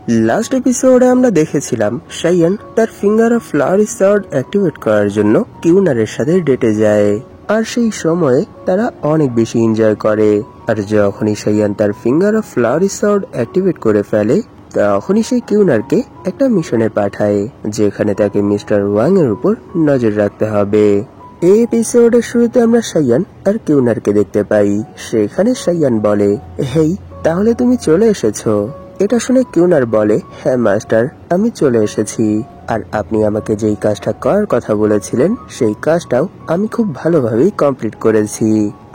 Last এপিসোডে আমরা দেখেছিলাম শাইয়ান তার finger of flowery sword activate করার জন্য কিউনারের সাথে ডেটে যায়, আর সেই সময়ে তারা অনেক বেশি এনজয় করে। আর যখনই শাইয়ান তার finger of flowery sword activate করে ফেলে, তখনই সেই কিউনারকে একটা মিশনে পাঠায়, যেখানে তাকে মিস্টার ওয়াং এর উপর নজর রাখতে হবে। এই এপিসোডের শুরুতে আমরা শাইয়ান আর কিউনারকে দেখতে পাই। সেখানে শাইয়ান বলে, হেই, তাহলে তুমি চলে এসেছো। এটা শুনে কিউনার বলে, হ্যাঁ মাস্টার, আমি চলে এসেছি। আর আপনি আমাকে যেই কাজটা করার কথা বলেছিলেন, সেই কাজটাও আমি খুব ভালোভাবেই কমপ্লিট করেছি।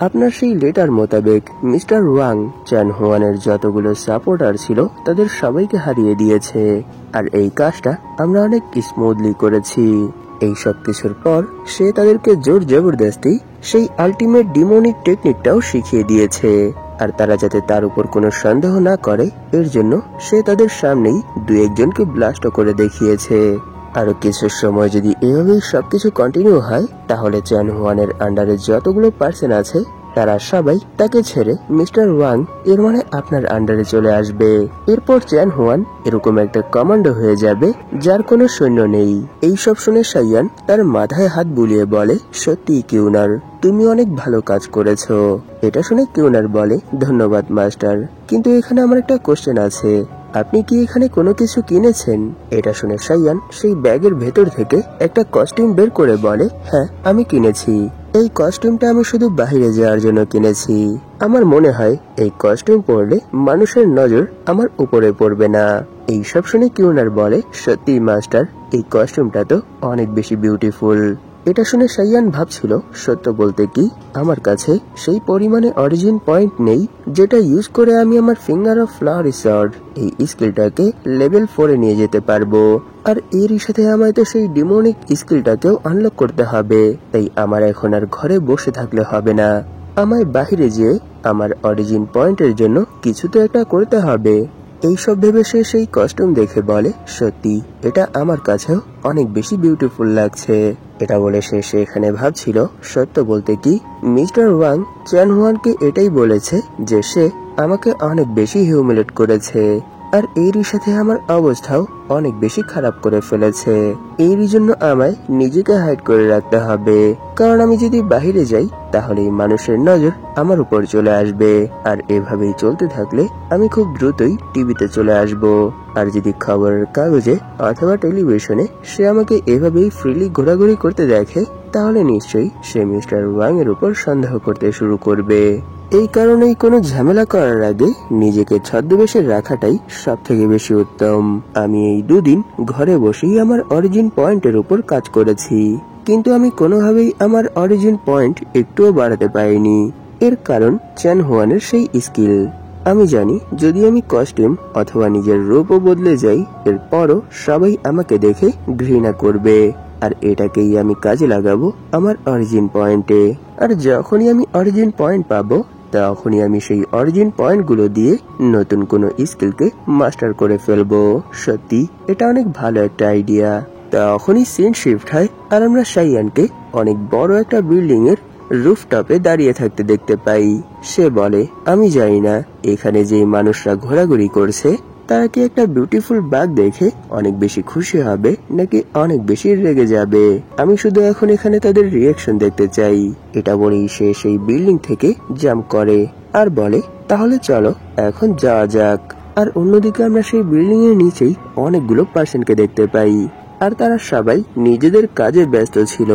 আপনার সেই লেটার মোতাবেক মিস্টার ওয়াং চ্যান হুয়ানের যতগুলো সাপোর্টার ছিল তাদের সবাইকে হারিয়ে দিয়েছে, আর এই কাজটা আমরা অনেক স্মুথলি করেছি। এই সব কিছুর পর সে তাদেরকে জোর জবরদস্তি সেই আলটিমেট ডিমোনিক টেকনিকটাও শিখিয়ে দিয়েছে, আর তারা যাতে তার উপর কোনো সন্দেহ না করে এর জন্য সে তাদের সামনেই দু একজনকে ব্লাস্ট করে দেখিয়েছে। আরো কিছু সময় যদি এভাবেই সবকিছু কন্টিনিউ হয়, তাহলে চ্যান হুয়ানের আন্ডারে যতগুলো পার্সন আছে তারা সবাই তাকে ছেড়ে মিস্টার ওয়াং এর মানে আপনার আন্ডারে চলে আসবে। এরপর চ্যান হুয়ান এরকম একটা কমান্ডো হয়ে যাবে যার কোনো সৈন্য নেই। এই সব শুনে শাইয়ান তার মাথায় হাত বুলিয়ে বলে, সত্যি কিউনার, তুমি অনেক ভালো কাজ করেছো। এটা শুনে কিউনার বলে, ধন্যবাদ মাস্টার, কিন্তু এখানে আমার একটা কোশ্চেন আছে, আপনি কি এখানে কোনো কিছু কিনেছেন? এটা শুনে শাইয়ান সেই ব্যাগের ভেতর থেকে একটা কস্টিউম বের করে বলে, হ্যাঁ আমি কিনেছি। এই কস্টিউমটা আমি শুধু বাইরে যাওয়ার জন্য কিনেছি। আমার মনে হয় এই কস্টিউম পরলে মানুষের নজর আমার উপরে পড়বে না। এই সব শুনে কিউনার বলে, সত্যি মাস্টার, এই কস্টিউমটা তো অনেক বেশি বিউটিফুল। এটা শুনে শাইয়ান ভাবছিল, সত্য বলতে কি আমার কাছে সেই পরিমাণে অরিজিন পয়েন্ট নেই যেটা ইউজ করে আমি আমার ফিঙ্গার অফ ফ্লাওয়ারি সর্ড এই স্কিলটাকে লেভেল 4 এ নিয়ে যেতে পারবো। আর এরই সাথে আমায় তো সেই ডিমোনিক স্কিলটাকেও আনলক করতে হবে, তাই আমার এখন আর ঘরে বসে থাকলে হবে না, আমায় বাহিরে যেয়ে আমার অরিজিন পয়েন্টের জন্য কিছু তো একটা করতে হবে। এইসব ভেবে সে সেই কস্টিউম দেখে বলে, সত্যি এটা আমার কাছেও অনেক বেশি বিউটিফুল লাগছে। এটা বলে সে এখানে ভাবছিল, সত্য বলতে কি মিস্টার ওয়াং চ্যান হুয়ানকে এটাই বলেছে যে সে আমাকে অনেক বেশি হিউমিলেট করেছে, আর এরই সাথে আমার অবস্থাও অনেক বেশি খারাপ করে ফেলেছে। এরই জন্য আমায় নিজেকে হাইড করে রাখতে হবে, কারণ আমি যদি বাহিরে যাই তাহলে মানুষের নজর আমার উপর চলে আসবে, আর এভাবেই চলতে থাকলে আমি খুব দ্রুতই টিভিতে চলে আসব। আর যদি খবরের কাগজে অথবা টেলিভিশনে সে আমাকে এভাবেই ফ্রিলি ঘোরাঘুরি করতে দেখে, তাহলে নিশ্চয়ই সে মিস্টার ওয়াং এর উপর সন্দেহ করতে শুরু করবে। এই কারণেই কোনো ঝামেলা করার আগে নিজেকে ছদ্মবেশে রাখাটাই সব থেকে বেশি উত্তম। আমি এই দুদিন ঘরে বসেই আমার অরিজিন পয়েন্টের উপর কাজ করেছি, কিন্তু আমি কোনোভাবেই আমার অরিজিন পয়েন্ট একটুও বাড়াতে পারিনি। এর কারণ চ্যান হুয়ানের সেই স্কিল। আমি জানি যদি আমি কস্টিউম অথবা নিজের রূপও বদলে যাই, এরপরও সবাই আমাকে দেখে ঘৃণা করবে, আর এটাকেই আমি কাজে লাগাবো আমার অরিজিন পয়েন্টে। আর যখনই আমি অরিজিন পয়েন্ট পাবো, তখনই আমি সেই অরিজিন পয়েন্ট গুলো দিয়ে নতুন কোনো স্কিলকে মাস্টার করে ফেলবো। সত্যি এটা অনেক ভালো একটা আইডিয়া। তখনই সিন শিফট হয়, আর আমরা শাইয়ানকে অনেক বড় একটা বিল্ডিং এর রুফটপে দাঁড়িয়ে থাকতে দেখতে পাই। সে বলে, আমি জানি না এখানে যে মানুষরা ঘোরাঘুরি করছে তারা কি একটা বিউটিফুল বাগ দেখে অনেক বেশি খুশি হবে নাকি অনেক বেশি রেগে যাবে। আমি শুধু এখন এখানে তাদের রিয়াকশন দেখতে চাই। এটা বলেই সে সেই বিল্ডিং থেকে জাম্প করে আর বলে, তাহলে চলো এখন যাওয়া যাক। আর অন্যদিকে আমরা সেই বিল্ডিং এর নিচেই অনেকগুলো পার্সনকে দেখতে পাই, আর তারা সবাই নিজেদের কাজে ব্যস্ত ছিল।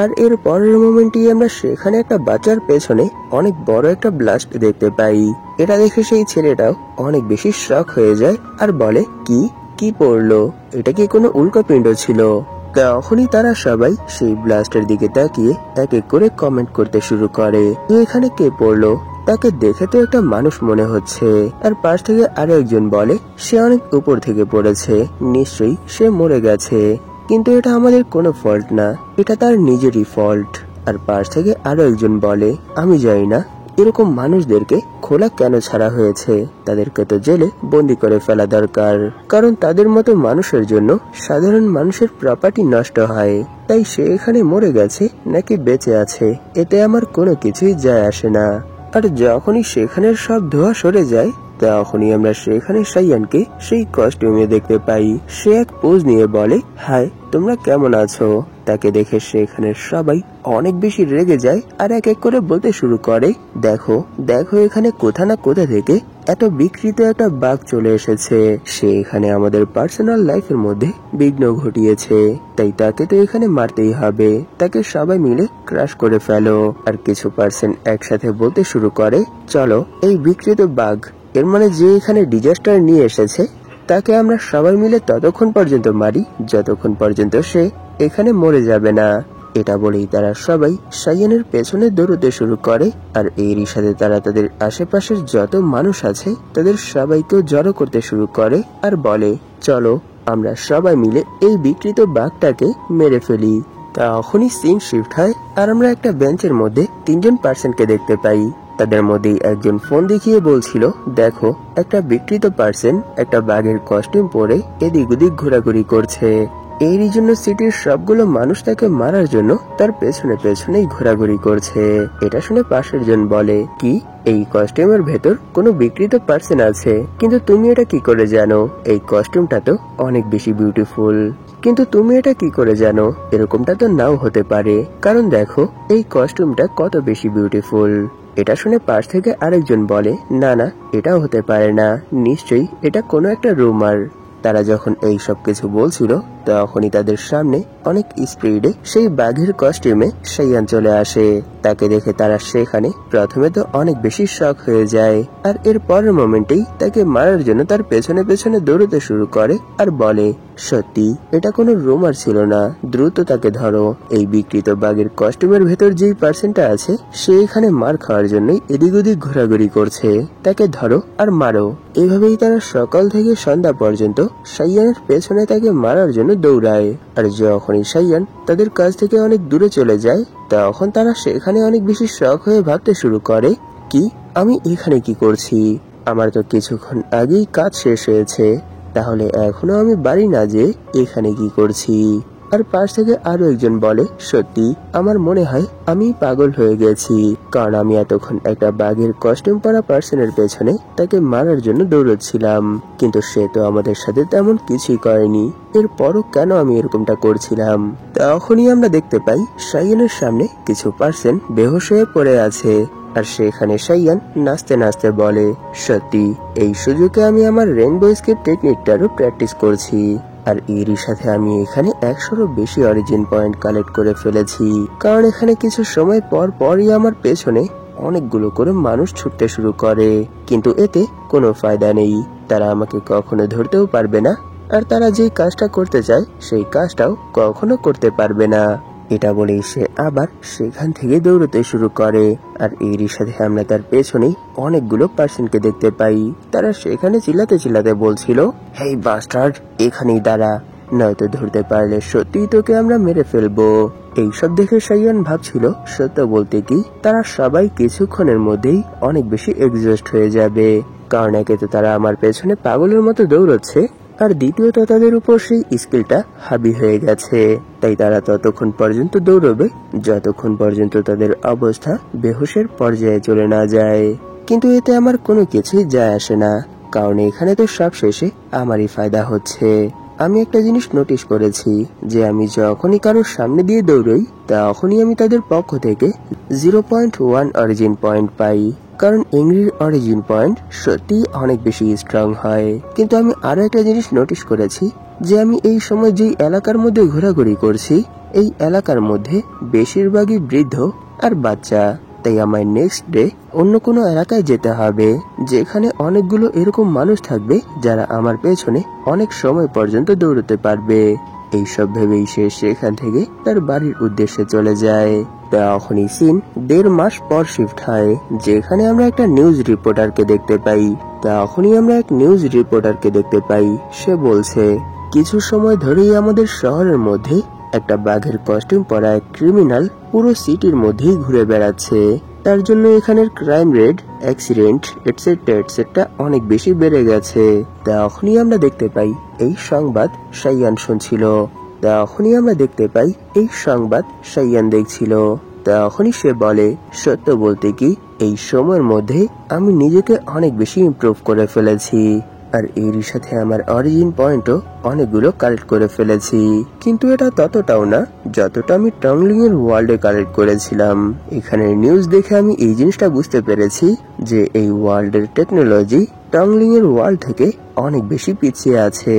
আর এর পরের মোমেন্টই আমরা সেখানে একটা বাচ্চার পেছনে অনেক বড় একটা ব্লাস্ট দেখতে পাই। এটা দেখে সেই ছেলেটাও অনেক বেশি শক হয়ে যায় আর বলে, কি পড়লো? এটা কি কোনো উল্কাপিণ্ড ছিল? তখনই তারা সবাই সেই ব্লাস্টের দিকে তাকিয়ে এক এক করে কমেন্ট করতে শুরু করে, এখানে কে পড়লো? তাকে দেখে তো একটা মানুষ মনে হচ্ছে। আর পাশ থেকে আরো একজন বলে, সে অনেক উপর থেকে পড়েছে, নিশ্চয়ই সে মরে গেছে, কিন্তু এটা আমাদের কোনো ফল্ট না, এটা তার নিজেরই ফল্ট। আর পাশ থেকে আরো একজন বলে, আমি জানি না এরকম মানুষদেরকে খোলা কেন ছাড়া হয়েছে, তাদেরকে তো জেলে বন্দি করে ফেলা দরকার, কারণ তাদের মতো মানুষের জন্য সাধারণ মানুষের প্রপার্টি নষ্ট হয়। তাই সে এখানে মরে গেছে নাকি বেঁচে আছে এতে আমার কোনো কিছুই যায় আসে না। আর যখনই সেখানের সব ধোঁয়া সরে যায়, তখনই আমরা সেখানে সাইয়ানকে সেই কস্টিউমে দেখতে পাই। সে এক পোজ নিয়ে বলে, হাই, তোমরা কেমন আছো? তাকে দেখে সেখানে সবাই অনেক বেশি রেগে যায় আর এক এক করে বলতে শুরু করে, দেখো দেখো, এখানে কোথা না কোথা থেকে এত বিকৃত একটা বাঘ চলে এসেছে। সে এখানে আমাদের পার্সোনাল লাইফের মধ্যে বিঘ্ন ঘটিয়েছে, তাই তাকে তো এখানে মারতেই হবে। তাকে সবাই মিলে ক্রাশ করে ফেলো। আর কিছু পার্সন একসাথে বলতে শুরু করে, চলো এই বিকৃত বাঘ, এর মানে যে এখানে ডিজাস্টার নিয়ে এসেছে, তাকে আমরা সবাই মিলে ততক্ষণ পর্যন্ত মারি যতক্ষণ পর্যন্ত সে এখানে মরে যাবে না। এটা বলেই তারা সবাই সাইয়ানের পেছনে দৌড়তে শুরু করে। আর এরই সাথে তারা তাদের আশেপাশের যত মানুষ আছে তাদের সবাইকেও জড়ো করতে শুরু করে আর বলে, চলো আমরা সবাই মিলে এই বিকৃত বাঘটাকে মেরে ফেলি। তখনই সিন শিফট হয় আর আমরা একটা বেঞ্চের মধ্যে 3জন পার্সনকে দেখতে পাই। তাদের মধ্যেই একজন ফোন দেখিয়ে বলছিল, দেখো একটা বিকৃত পার্সন একটা বাঘের কস্টিউম পরে এদিক ওদিক ঘোরাঘুরি করছে। এরই জন্য সিটির সবগুলো মানুষ তাকে মারার জন্য তার পেছনে পেছনেই ঘোরাঘুরি করছে। এটা শুনে পাশের জন বলে, কি এই কস্টিউমের ভেতর কোনো বিকৃত পার্সন আছে? কিন্তু তুমি এটা কি করে জানো? এই কস্টিউমটা তো অনেক বেশি বিউটিফুল। কিন্তু তুমি এটা কি করে জানো? এরকমটা তো নাও হতে পারে, কারণ দেখো এই কস্টিউমটা কত বেশি বিউটিফুল। এটা শুনে পাশ থেকে আরেকজন বলে, না না, এটাও হতে পারে না, নিশ্চয়ই এটা কোনো একটা রুমার। তারা যখন এই সব কিছু বলছিল তখনই তাদের সামনে অনেক স্পিডে সেই বাঘের কস্টিউমে সাইয়ান চলে আসে। তাকে দেখে তারা সেখানে প্রথমে তো অনেক বেশি শক হয়ে যায়, আর এর পরের মোমেন্টেই তাকে মারার জন্য তার পেছনে পেছনে দৌড়তে শুরু করে আর বলে, সত্যি এটা কোনো রুমার ছিল না, দ্রুত তাকে ধরো। এই বিকৃত বাঘের কস্টিউমের ভেতর যেই পার্সনটা আছে সে এখানে মার খাওয়ার জন্যই এদিক ওদিক ঘোরাঘুরি করছে, তাকে ধরো আর মারো। এভাবেই তারা সকাল থেকে সন্ধ্যা পর্যন্ত সাইয়ানের পেছনে তাকে মারার জন্য দৌড়ায়। আর যখনই সাইয়ান তাদের কাছ থেকে অনেক দূরে চলে যায় তখন তারা সেখানে অনেক বেশি শক হয়ে ভাবতে শুরু করে, কি আমি এখানে কি করছি? আমার তো কিছুক্ষণ আগেই কাজ শেষ হয়েছে, তাহলে এখনো আমি বাড়ি না যে এখানে কি করছি? আর পাশ থেকে আরো একজন বলে, সত্যি আমার মনে হয় আমি পাগল হয়ে গেছি, কারণ আমি এতক্ষণ একটা বাঘের কস্টিউম পরা পার্সনের পেছনে তাকে মারার জন্য দৌড়চ্ছিলাম, কিন্তু সে তো আমাদের সাথে তেমন কিছুই করেনি, এরপরও কেন আমি এরকমটা করছিলাম? তখনই আমরা দেখতে পাই সাইয়ানের সামনে কিছু পার্সন বেহুশ হয়ে পড়ে আছে। আর সেখানে সাইয়ান নাচতে নাচতে বলে, সত্যি এই সুযোগে আমি আমার রেইনবো স্কেপ টেকনিকটারও প্র্যাকটিস করছি। আর এরই সাথে আমি এখানে 100-এরও বেশি অরিজিন পয়েন্ট কালেক্ট করে ফেলেছি, কারণ এখানে কিছু সময় পর পরই আমার পেছনে অনেকগুলো করে মানুষ ছুটতে শুরু করে, কিন্তু এতে কোনো ফায়দা নেই। তারা আমাকে কখনো ধরতেও পারবে না, আর তারা যেই কাজটা করতে চায় সেই কাজটাও কখনো করতে পারবে না। এটা বলেই সে আবার সেখান থেকে দৌড়তে শুরু করে। আর এরই সাথে আমরা তার পেছনেই অনেকগুলো পার্সনকে দেখতে পাই। তারা সেখানে চিল্লাতে চিল্লাতে বলছিল, হেই বাস্টার্ড, এখানেই দাঁড়া, নয়তো ধরতে পারলে সত্যিই তোকে আমরা মেরে ফেলবো। এইসব দেখে সাইয়ান ভাবছিল, সত্য বলতে কি তারা সবাই কিছুক্ষণের মধ্যেই অনেক বেশি এক্সস্ট হয়ে যাবে, কারণ একে তো তারা আমার পেছনে পাগলের মতো দৌড়চ্ছে, আর দ্বিতীয়ত তাদের উপর সেই স্কিলটা হাবি হয়ে গেছে, তাই তারা ততক্ষণ পর্যন্ত দৌড়বে যতক্ষণ পর্যন্ত তাদের অবস্থা বেহুশের পর্যায়ে চলে না যায়। কিন্তু এতে আমার কোনো কিছুই যায় আসে না, কারণ এখানে তো সব শেষে আমারই ফায়দা হচ্ছে। আমি একটা জিনিস নোটিশ করেছি যে আমি যখনই কারোর সামনে দিয়ে দৌড়ই তখনই আমি তাদের পক্ষ থেকে 0.1 অরিজিন পয়েন্ট পাই, কারণ এংরির অরিজিন পয়েন্ট সত্যি অনেক বেশি স্ট্রং হয়। কিন্তু আমি আরো একটা জিনিস নোটিশ করেছি যে আমি এই সময় যেই এলাকার মধ্যে ঘোরাঘুরি করছি এই এলাকার মধ্যে বেশিরভাগই বৃদ্ধ আর বাচ্চা, তাই আমায় নেক্সট ডে অন্য কোনো এলাকায় যেতে হবে যেখানে অনেকগুলো এরকম মানুষ থাকবে যারা আমার পেছনে অনেক সময় পর্যন্ত দৌড়তে পারবে। এইসব ভেবেই সে সেখান থেকে তার বাড়ির উদ্দেশ্যে চলে যায়। তখনই সিন 1.5 মাস পর শিফট হয়, যেখানে আমরা একটা নিউজ রিপোর্টারকে দেখতে পাই। তখনই আমরা এক নিউজ রিপোর্টারকে দেখতে পাই, সে বলছে, কিছু সময় ধরেই আমাদের শহরের মধ্যে একটা বাঘের কস্টিউম পরা এক ক্রিমিনাল পুরো সিটির মধ্যেই ঘুরে বেড়াচ্ছে, তার জন্য এখানের crime rate, accident etcetera etcetera অনেক বেশি বেড়ে গেছে। তখনই আমরা দেখতে পাই এই সংবাদ সাইয়ান শুনছিল। তখনই আমরা দেখতে পাই এই সংবাদ সাইয়ান দেখছিল। তখনই সে বলে, সত্য বলতে কি এই সময়ের মধ্যে আমি নিজেকে অনেক বেশি ইমপ্রুভ করে ফেলেছি, আর এরই সাথে আমার অরিজিন পয়েন্টও অনেকগুলো কালেক্ট করে ফেলেছি। কিন্তু এটা ততটাও না যতটা আমি টংলিং এর ওয়ার্ল্ডে কালেক্ট করেছিলাম। এখানে নিউজ দেখে আমি এই জিনিসটা বুঝতে পেরেছি যে এই ওয়ার্ল্ডের টেকনোলজি টংলিং এর ওয়ার্ল্ড থেকে অনেক বেশি পিছিয়ে আছে।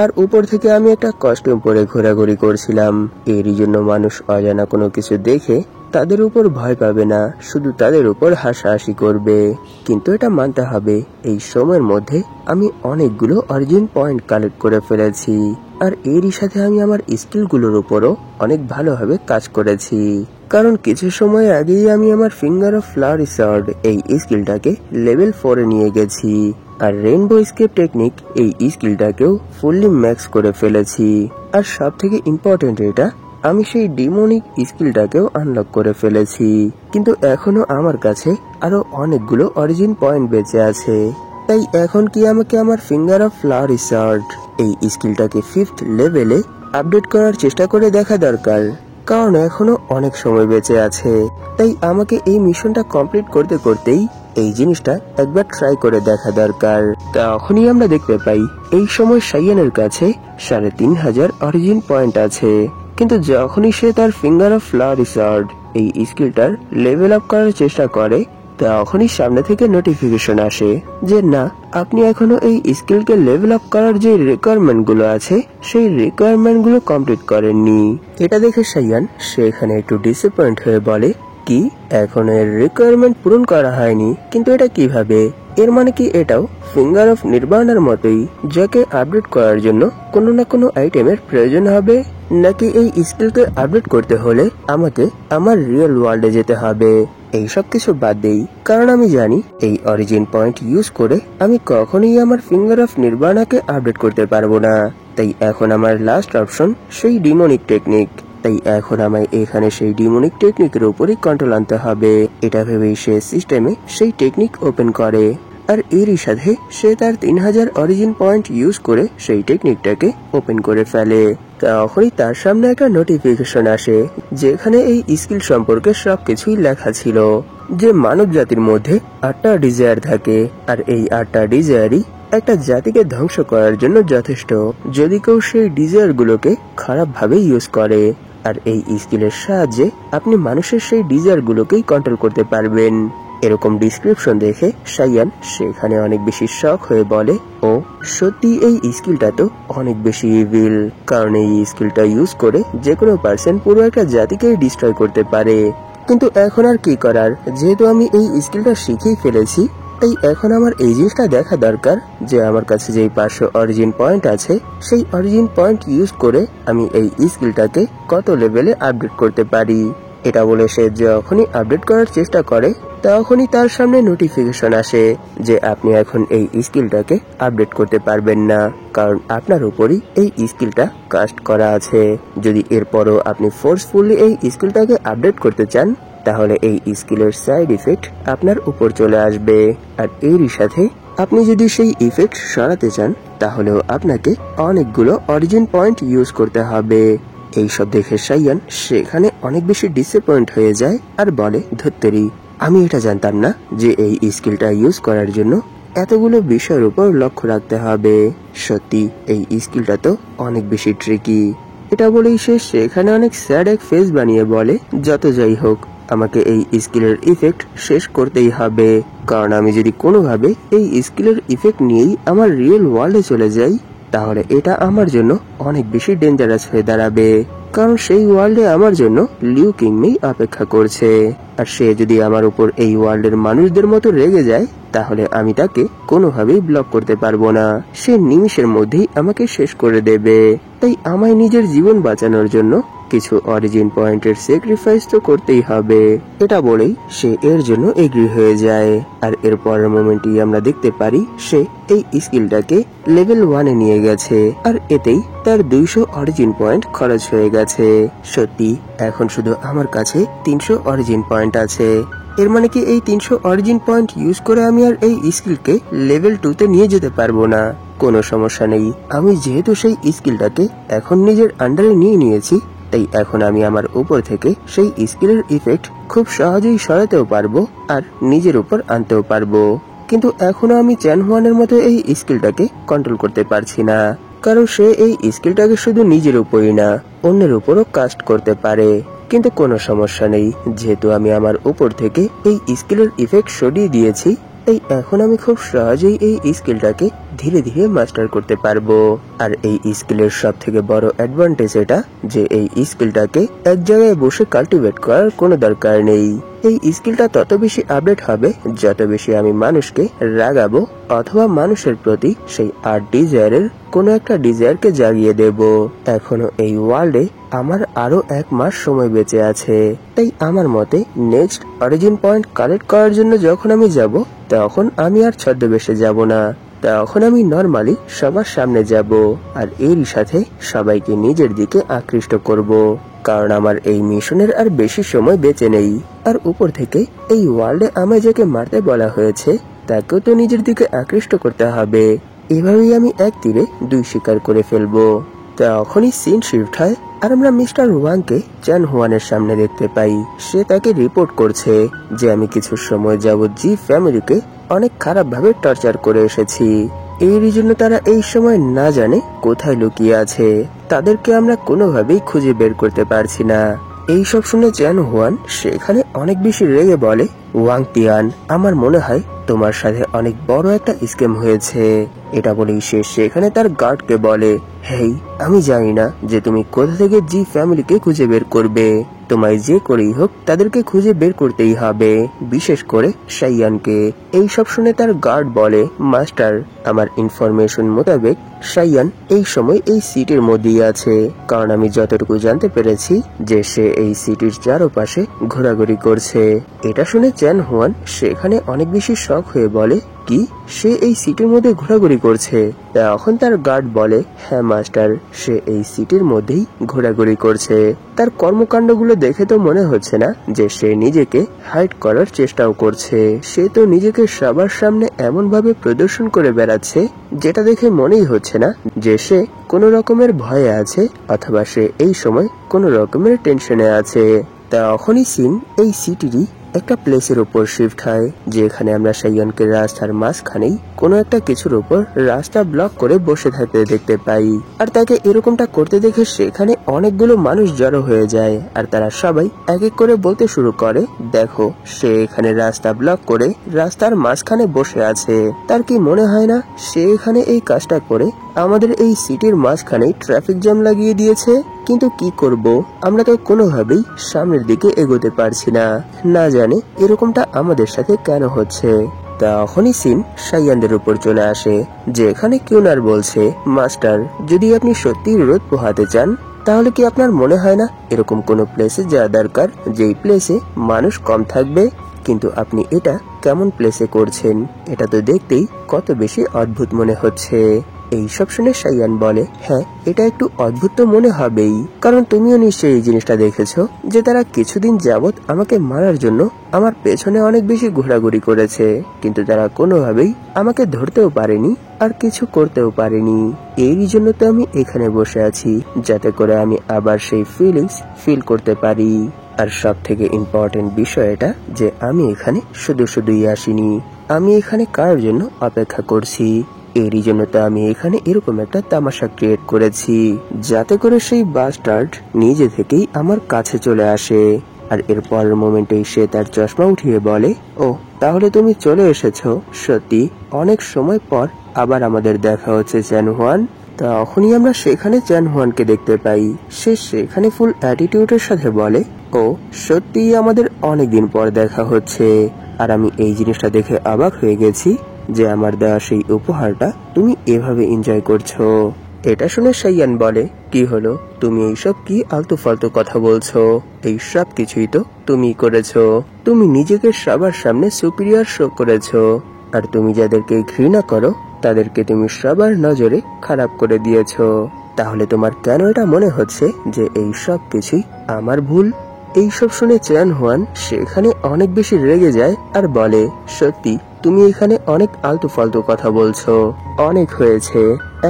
আর উপর থেকে আমি একটা কস্টিউম পরে ঘোরাঘুরি করছিলাম, এরই জন্য মানুষ অজানা কোনো কিছু দেখে তাদের উপর ভয় পাবে না, শুধু তাদের উপর হাসাহাসি করবে। কিন্তু এটা মানতে হবে এই সময়ের মধ্যে আমি অনেকগুলো অরিজিন পয়েন্ট কালেক্ট করে ফেলেছি, আর এরই সাথে আমি আমার স্কিলগুলোর উপরও অনেক ভালোভাবে কাজ করেছি। কারণ কিছু সময় আগেই আমি আমার ফিঙ্গার অফ ফ্লাওয়ারি সর্ড এই স্কিলটাকে লেভেল 4 এ নিয়ে গেছি, আর রেইনবো স্কেপ টেকনিক এই স্কিলটাকেও ফুললি ম্যাক্স করে ফেলেছি। আর সব থেকে ইম্পর্টেন্ট এটা, আমি সেই ডিমোনিক স্কিলটাকেও আনলক করে ফেলেছি। কিন্তু এখনো আমার কাছে আরো অনেকগুলো অরিজিন পয়েন্ট বেঁচে আছে। তাই এখন কি আমাকে আমার ফিঙ্গার অফ ফ্লাওয়ারি সর্ড এই স্কিলটাকে 5th লেভেলে আপডেট করার চেষ্টা করে দেখা দরকার, কারণ এখনো অনেক সময় বেঁচে আছে। তাই আমাকে এই মিশনটা কমপ্লিট করতে করতেই এই জিনিসটা একবার ট্রাই করে দেখা দরকার। তখনই আমরা দেখতে পাই এই সময় সাইয়ানের কাছে 3500 অরিজিন পয়েন্ট আছে। কিন্তু যখনই সে তার ফিঙ্গার অফ ফ্লাওয়ারি সর্ড এই স্কিলটার লেভেল আপ করার চেষ্টা করে, তখনই সামনে থেকে নোটিফিকেশন আসে যে না, আপনি এখনো এই স্কিলকে লেভেল আপ করার যে রিকোয়ারমেন্ট গুলো আছে সেই রিকোয়ারমেন্ট গুলো কমপ্লিট করেননি। এটা দেখে সাইয়ান সেখানে একটু ডিসঅ্যাপয়েন্ট হয়ে বলে, কি এখন এর রিকোয়ারমেন্ট পূরণ করা হয়নি? কিন্তু এটা কিভাবে? এর মানে কি এটাও ফিঙ্গার অফ নির্বাণার মতোই, যাকে আপডেট করার জন্য কোনো না কোনো আইটেমের প্রয়োজন হবে, নাকি এই স্কিলকে আপডেট করতে হলে আমাকে আমার রিয়েল ওয়ার্ল্ডে যেতে হবে? এই সব কিছু বাদ দেই, কারণ আমি জানি এই অরিজিন পয়েন্ট ইউজ করে আমি কখনোই আমার ফিঙ্গার অফ নির্বাণাকে আপডেট করতে পারবো না। তাই এখন আমার লাস্ট অপশন সেই ডিমোনিক টেকনিক। তাই এখন আমায় এখানে সেই ডিমোনিক টেকনিকের উপরই কন্ট্রোল আনতে হবে। এটা ভেবেই সে সিস্টেমে সেই টেকনিক ওপেন করে, আর এরই সাথে সে তার 3000 অরিজিন পয়েন্ট ইউজ করে সেই টেকনিকটাকে ওপেন করে ফেলে। তখনই তার সামনে একটা নোটিফিকেশন আসে, যেখানে এই স্কিল সম্পর্কে সবকিছুই লেখা ছিল, যে মানব জাতির মধ্যে 8টা ডিজায়ার থাকে, আর এই 8টা ডিজায়ারই একটা জাতিকে ধ্বংস করার জন্য যথেষ্ট, যদি কেউ সেই ডিজায়ার গুলোকে খারাপ ভাবে ইউজ করে। আর এই স্কিলের সাহায্যে আপনি মানুষের সেই ডিজায়ার গুলোকেই কন্ট্রোল করতে পারবেন। এরকম ডিসক্রিপশন দেখে সাইয়ান সেখানে অনেক বেশি শক হয়ে বলে, ও সত্যি এই স্কিলটা তো অনেক বেশি ইভিল, কারণ এই স্কিলটা ইউজ করে যে কোনো পার্সন পুরো একটা জাতিকেই ডিস্ট্রয় করতে পারে। কিন্তু এখন আর কি করার, যেহেতু আমি এই স্কিলটা শিখেই ফেলেছি, তাই এখন আমার এই জিনিসটা দেখা দরকার যে আমার কাছে যেই 500 অরিজিন পয়েন্ট আছে সেই অরিজিন পয়েন্ট ইউজ করে আমি এই স্কিলটাকে কত লেভেলে আপডেট করতে পারি। এটা বলে সে যখনই আপডেট করার চেষ্টা করে, তখনই তার সামনে নোটিফিকেশন আসে যে আপনি এখন এই স্কিলটাকে আপডেট করতে পারবেন না, কারণ আপনার উপরই এই স্কিলটা কাস্ট করা আছে। যদি এরপরও আপনি ফোর্সফুলি এই স্কিলটাকে আপডেট করতে চান, তাহলে এই স্কিলের সাইড ইফেক্ট আপনার উপর চলে আসবে, আর এরই সাথে আপনি যদি সেই ইফেক্ট সরাতে চান, তাহলেও আপনাকে অনেকগুলো অরিজিন পয়েন্ট ইউজ করতে হবে। এইসব দেখে সাইয়ান সেখানে অনেক বেশি ডিসঅ্যাপয়েন্ট হয়ে যায় আর বলে, ধত্তেরি, আমি এটা জানতাম না যে এই স্কিলটা ইউজ করার জন্য এতগুলো বিষয়ের উপর লক্ষ্য রাখতে হবে। সত্যি এই স্কিলটা তো অনেক বেশি ট্রিকি। এটা বলেই সে সেখানে অনেক স্যাড এক ফেস বানিয়ে বলে, যত যাই হোক, আমাকে এই স্কিলের ইফেক্ট শেষ করতেই হবে, কারণ আমি যদি কোনোভাবে এই স্কিলের ইফেক্ট নিয়েই আমার রিয়েল ওয়ার্ল্ডে চলে যাই, তাহলে এটা আমার জন্য অনেক বেশি ডেঞ্জারাস হয়ে দাঁড়াবে, কারণ সেই ওয়ার্ল্ডে আমার জন্য লিউ কিংমি অপেক্ষা করছে। আর সে যদি আমার উপর এই ওয়ার্ল্ডের মানুষদের মতো রেগে যায়, তাহলে আমি তাকে কোনোভাবেই ব্লক করতে পারবো না, সে নিমিষের মধ্যেই আমাকে শেষ করে দেবে। তাই আমায় নিজের জীবন বাঁচানোর জন্য কিছু অরিজিন পয়েন্টের স্যাক্রিফাইস তো করতেই হবে। এটা বলেই সে এর জন্য এগ্রি হয়ে যায়, আর এর পরের মোমেন্টই আমরা দেখতে পারি সে এই স্কিলটাকে লেভেল 1 এ নিয়ে গেছে, আর এতেই তার 200 অরিজিন পয়েন্ট খরচ হয়ে গেছে। সত্যি এখন শুধু আমার কাছে 300 অরিজিন পয়েন্ট আছে। এর মানে কি এই 300 অরিজিন পয়েন্ট ইউজ করে আমি আর এই স্কিলকে লেভেল 2 তে নিয়ে যেতে পারবো না? কোনো সমস্যা নেই, আমি যেহেতু সেই স্কিলটাকে এখন নিজের আন্ডারে নিয়ে নিয়েছি, তাই এখন আমি আমার উপর থেকে সেই স্কিলের ইফেক্ট খুব সহজেই সরাতেও পারবো আর নিজের উপর আনতেও পারবো। কিন্তু এখনো আমি চ্যান হুয়ানের মতো এই স্কিলটাকে কন্ট্রোল করতে পারছি না, কারণ সে এই স্কিলটাকে শুধু নিজের উপরই না অন্যের উপরও কাস্ট করতে পারে। কিন্তু কোনো সমস্যা নেই, যেহেতু আমি আমার উপর থেকে এই স্কিলের ইফেক্ট সরিয়ে দিয়েছি, তাই এখন আমি খুব সহজেই এই স্কিলটাকে ধীরে ধীরে মাস্টার করতে পারবো। আর এই স্কিলের সব থেকে বড় অ্যাডভান্টেজ এটা যে এই স্কিলটাকে এক জায়গায় বসে কাল্টিভেট করার কোনো দরকার নেই। এই স্কিলটা তত বেশি আপডেট হবে যত বেশি আমি মানুষকে রাগাবো অথবা মানুষের প্রতি সেই আর্ট ডিজায়ারের কোনো একটা ডিজায়ারকে জাগিয়ে দেব। এখনো এই ওয়ার্ল্ডে আমার আরো 1 মাস সময় বেঁচে আছে, তাই আমার মতে নেক্সট অরিজিন পয়েন্ট কালেক্ট করার জন্য যখন আমি যাব তখন আমি আর ছদ্মবেশে যাব না, তখন আমি নরমালি সবার সামনে যাব আর এরই সাথে সবাইকে নিজের দিকে আকৃষ্ট করব, কারণ আমার এই মিশনের আর বেশি সময় বেঁচে নেই। আর উপর থেকে এই ওয়ার্ল্ডে আমায় যাকে মারতে বলা হয়েছে তাকেও তো নিজের দিকে আকৃষ্ট করতে হবে। এভাবেই আমি এক তীরে 2 শিকার করে ফেলবো। তখনই সিন শিফট হয় আর আমরা মিস্টার ওয়াংকে চ্যান হুয়ানের সামনে দেখতে পাই। সে তাকে রিপোর্ট করছে যে আমি কিছু সময় যাবত জি ফ্যামিলিকে অনেক খারাপ ভাবে টর্চার করে এসেছি, এরই জন্য তারা এই সময় না জানে কোথায় লুকিয়ে আছে, তাদেরকে আমরা কোনোভাবেই খুঁজে বের করতে পারছি না। এইসব শুনে চ্যান হুয়ান সেখানে অনেক বেশি রেগে বলে, ওয়াং তিয়ান, আমার মনে হয় তোমার সাথে অনেক বড় একটা স্ক্যাম হয়েছে। এটা বলেই সে সেখানে তার গার্ডকে বলে, হেই, আমি জানি না যে তুমি কোথা থেকে জি ফ্যামিলিকে খুঁজে বের করবে, তোমায় যে করেই হোক তাদেরকে খুঁজে বের করতেই হবে, বিশেষ করে শাইয়ানকে। এই সব শুনে তার গার্ড বলে, মাস্টার, আমার ইনফরমেশন মোতাবেক শাইয়ান এই সময় এই সিটির মধ্যেই আছে, কারণ আমি যতটুকু জানতে পেরেছি যে সে এই সিটির চারপাশে ঘোরাঘুরি করছে। এটা শুনে চ্যান হুয়ান সেখানে অনেক বেশি শক হয়ে বলে, কি, সে এই সিটির মধ্যে ঘোরাঘুরি করছে? তখন তার গার্ড বলে, হ্যাঁ মাস্টার, সে এই সিটির মধ্যেই ঘোরাঘুরি করছে। তার কর্মকাণ্ডগুলো দেখে তো মনে হচ্ছে না যে সে নিজেকে হাইড করার চেষ্টাও করছে, সে তো নিজেকে সবার সামনে এমন ভাবে প্রদর্শন করে বেড়াচ্ছে যেটা দেখে মনেই হচ্ছে না যে সে কোনো রকমের ভয়ে আছে অথবা সে এই সময় কোনো রকমের টেনশনে আছে। তখনই সিন এই সিটিরই একটা প্লেসের উপর শিফট হয়, যেখানে আমরা শাইয়ানকে রাস্তার মাঝখানেই কোনো একটা কিছুর উপর রাস্তা ব্লক করে বসে থাকতে দেখতে পাই। আর তাকে এরকমটা করতে দেখে সেখানে অনেকগুলো মানুষ জড়ো হয়ে যায় আর তারা সবাই এক এক করে বলতে শুরু করে, দেখো, সে এখানে রাস্তা ব্লক করে রাস্তার মাঝখানে বসে আছে, তার কি মনে হয় না সে এখানে এই কাজটা করে আমাদের এই সিটির মাঝখানেই ট্রাফিক জ্যাম লাগিয়ে দিয়েছে? কিন্তু কি করব, আমরা তো কোনোভাবেই সামনের দিকে এগোতে পারছি না, না জানি এরকমটা আমাদের সাথে কেন হচ্ছে। তখনই সিন শাইয়ানদের উপর চলে আসে, যেখানে কিউনার বলছে, মাস্টার, যদি আপনি সত্যি রোদ পোহাতে চান তাহলে কি আপনার মনে হয় না এরকম কোনো প্লেসে যাওয়া দরকার যেই প্লেসে মানুষ কম থাকবে? কিন্তু আপনি এটা কেমন প্লেসে করছেন? এটা তো দেখতেই কত বেশি অদ্ভুত মনে হচ্ছে। এই সব শুনে শাইয়ান বলে, হ্যাঁ, এটা একটু অদ্ভুত তো মনে হবেই, কারণ তুমিও নিশ্চয়ই এই জিনিসটা দেখেছো যে তারা কিছুদিন যাবত আমাকে মারার জন্য আমার পেছনে অনেক বেশি ঘোরাঘুরি করেছে, কিন্তু তারা কোনোভাবেই আমাকে ধরতেও পারেনি আর কিছু করতেও পারেনি। এরই জন্য তো আমি এখানে বসে আছি, যাতে করে আমি আবার সেই ফিলিংস ফিল করতে পারি। আর সব থেকে ইম্পর্টেন্ট বিষয় এটা যে আমি এখানে শুধুই আসিনি, আমি এখানে কার জন্য অপেক্ষা করছি। এরই জন্য তো আমি এখানে এরকম একটা তামাশা ক্রিয়েট করেছি, যাতে করে সেই বাস্টার্ড নিজে থেকেই আমার কাছে চলে আসে। আর এর পরের মোমেন্টেই সে তার চশমা উঠিয়ে বলে, ও, তাহলে তুমি চলে এসেছো, সত্যি অনেক সময় পর আবার আমাদের দেখা হচ্ছে চ্যান হুয়ান। তখনই আমরা সেখানে চ্যান হুয়ানকে দেখতে পাই, সে সেখানে ফুল অ্যাটিটিউডের সাথে বলে, ও, সত্যিই আমাদের অনেকদিন পর দেখা হচ্ছে। আর আমি এই জিনিসটা দেখে অবাক হয়ে গেছি যে আমার দেওয়া সেই উপহারটা তুমি এভাবে এনজয় করছো। এটা শুনে শাইয়ান বলে, কি হলো, তুমি এইসব কি আলতু ফালতু কথা বলছো? এই সব কিছুই তো তুমি করেছো, তুমি নিজেকে সবার সামনে সুপিরিয়র শো করেছো, আর তুমি যাদেরকে ঘৃণা করো তাদেরকে তুমি সবার নজরে খারাপ করে দিয়েছো। তাহলে তোমার কেন এটা মনে হচ্ছে যে এই সব কিছুই আমার ভুল? এইসব শুনে চ্যান হুয়ান সেখানে অনেক বেশি রেগে যায় আর বলে, সত্যি তুমি এখানে অনেক আলতু ফালতু কথা বলছো, অনেক হয়েছে,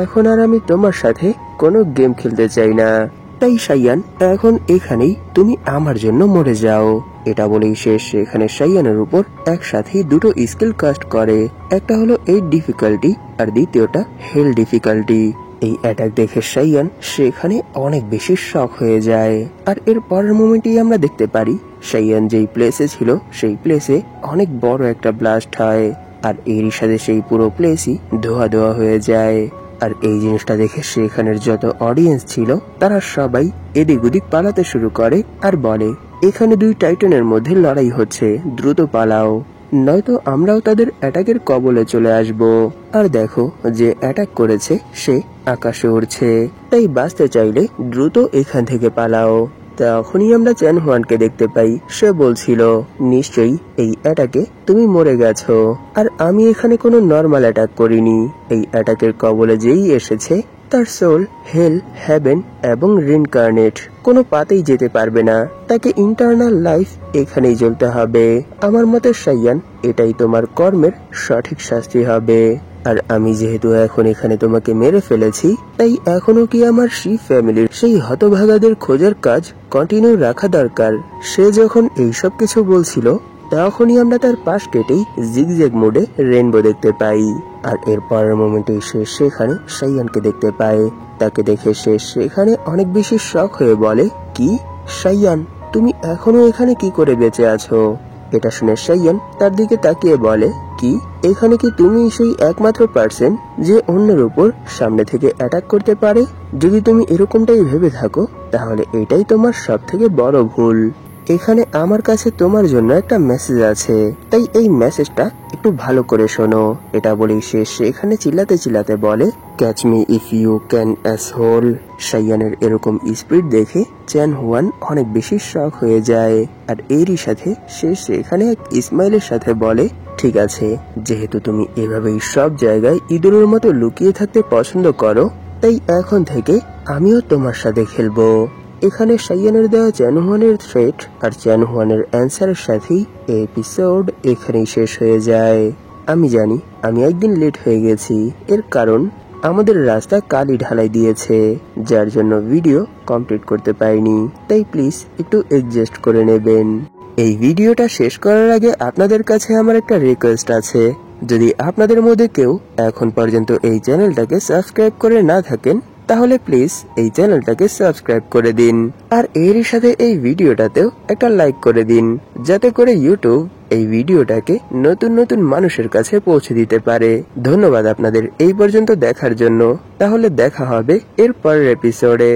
এখন আর আমি তোমার সাথে কোনো গেম খেলতে চাই না। তাই সাইয়ান এখন এখানেই তুমি আমার জন্য মরে যাও। এটা বলেই সে সেখানে সাইয়ানের উপর একসাথে দুটো স্কিল কাস্ট করে। একটা হলো 8 ডিফিকাল্টি আর দ্বিতীয়টা হেল ডিফিকাল্টি। এই অ্যাটাক দেখে সাইয়ান সেখানে অনেক বেশি শক হয়ে যায়। আর এর পরের মোমেন্টেই আমরা দেখতে পারি সাইয়ান যেই প্লেসে ছিল সেই প্লেসে অনেক বড় একটা ব্লাস্ট হয়, আর এরই সাথে সেই পুরো প্লেসই ধোয়া ধোয়া হয়ে যায়। আর এই জিনিসটা দেখে সেখানের যত অডিয়েন্স ছিল তারা সবাই এদিক ওদিক পালাতে শুরু করে আর বলে, এখানে দুই টাইটানের মধ্যে লড়াই হচ্ছে, দ্রুত পালাও, নয়তো আমরাও তাদের অ্যাটাকের কবলে চলে আসব। আর দেখো যে অ্যাটাক করেছে সে আকাশে উড়ছে, তাই বাঁচতে চাইলে দ্রুত এখান থেকে পালাও। তখনই আমরা চ্যান হুয়ানকে দেখতে পাই। সে বলছিল, নিশ্চয়ই এই অ্যাটাকে তুমি মরে গেছো, আর আমি এখানে কোনো নর্মাল অ্যাটাক করিনি। এই অ্যাটাকের কবলে যেই এসেছে তার সোল হেল, হেভেন এবং রিনকার্নেট কোনো পাতেই যেতে পারবে না, তাকে ইন্টারনাল লাইফ এখানেই জ্বলতে হবে। আমার মতে সাইয়ান, এটাই তোমার কর্মের সঠিক শাস্তি হবে। আর আমি যেহেতু এখন এখানে তোমাকে মেরে ফেলেছি, তাই এখনো কি আমার শিব ফ্যামিলির সেই হতভাগাদের খোঁজার কাজ কন্টিনিউ রাখা দরকার। সে যখন এইসব কিছু বলছিল তখনই আমরা তার পাশ কেটেই জিগজ্যাগ মোডে রেইনবো দেখতে পাই। আর এর পরের মোমেন্টে সে সেখানে সাইয়ানকে দেখতে পায়। তাকে দেখে সে সেখানে অনেক বেশি শক হয়ে বলে, কি সাইয়ান, তুমি এখনো এখানে কি করে বেঁচে আছো? এটা শুনে সাইয়ান তার দিকে তাকিয়ে বলে, কি এখানে কি তুমি সেই একমাত্র পার্সন যে অন্যের উপর সামনে থেকে অ্যাটাক করতে পারে? যদি তুমি এরকমটাই ভেবে থাকো তাহলে এটাই তোমার সব থেকে বড় ভুল। এখানে আমার কাছে তোমার জন্য একটা মেসেজ আছে, তাই এই মেসেজটা একটু ভালো করে শোনো। এটা বলেই সে সেখানে চিল্লাতে চিল্লাতে বলে, catch me if you can asshole. সাইয়ানের এরকম স্পিড দেখে চ্যান হুয়ান অনেক বেশি শক হয়ে যায়। আর এরই সাথে সে সেখানে এক স্মাইলের সাথে বলে, ঠিক আছে, যেহেতু তুমি এভাবেই সব জায়গায় ইঁদুরের মতো লুকিয়ে থাকতে পছন্দ করো, তাই এখন থেকে আমিও তোমার সাথে খেলবো। এখানে সাইয়ানের দেওয়া চ্যান হুয়ানের থ্রেট আর চ্যান হুয়ানের অ্যান্সারের সাথেই এপিসোড এখানেই শেষ হয়ে যায়। আমি জানি আমি একদিন লেট হয়ে গেছি, এর কারণ আমাদের রাস্তা কালই ঢালাই দিয়েছে, যার জন্য ভিডিও কমপ্লিট করতে পারিনি, তাই প্লিজ একটু অ্যাডজাস্ট করে নেবেন। এই ভিডিওটা শেষ করার আগে আপনাদের কাছে আমার একটা রিকোয়েস্ট আছে, যদি আপনাদের মধ্যে কেউ এখন পর্যন্ত এই চ্যানেলটাকে সাবস্ক্রাইব করে না থাকেন তাহলে প্লিজ এই চ্যানেলটাকে সাবস্ক্রাইব করে দিন। আর এরই সাথে এই ভিডিওটাতেও একটা লাইক করে দিন, যাতে করে ইউটিউব এই ভিডিওটাকে নতুন নতুন মানুষের কাছে পৌঁছে দিতে পারে। ধন্যবাদ আপনাদের এই পর্যন্ত দেখার জন্য। তাহলে দেখা হবে এর পরের এপিসোডে।